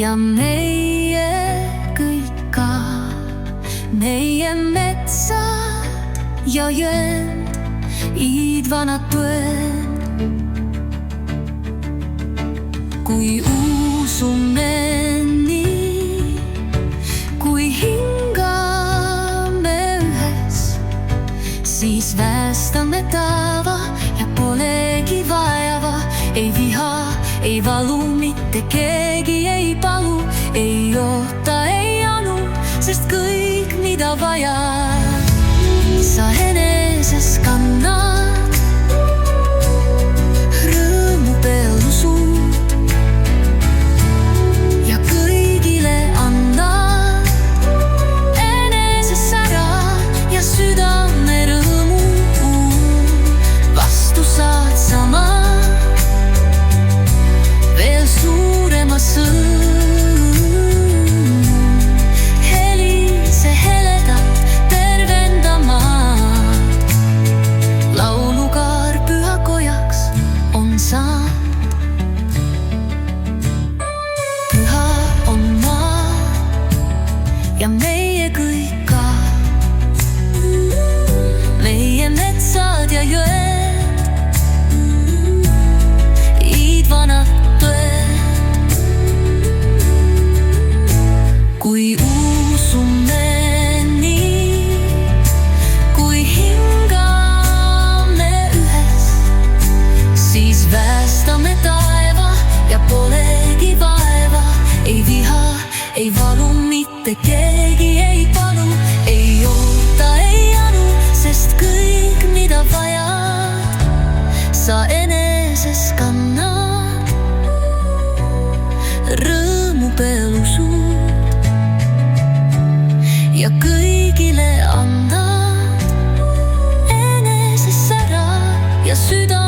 ja meie kõik ka, meie metsad ja jõed, iidvanad põed. Kui usume nii, kui hingame ühes, siis päästame taeva ja polegi vajava. Ei viha, ei valu, mitte keegi ei palu, ei oota, ei anu, sest kõik, mida vaja, sa eneses kannad. Rõõmu peal usud ja kõigile annad eneses ära ja südame rõõmu vastu saad sama. Suurema sõnum, helise heledalt tervendamad. Laulukaar pühakojaks on saanud. Püha on maa ja meie kõik ka, meie metsad ja jõed, iidvanad. Kui usume nii, kui hingame ühes, siis päästame taeva ja polegi vaeva. Ei viha, ei valu, mitte keegi ei palu, ei oota, ei anu, sest kõik, mida vajad, sa eneses kannad. Rõõmu peal usud ja kõigile annad eneses ära ja süda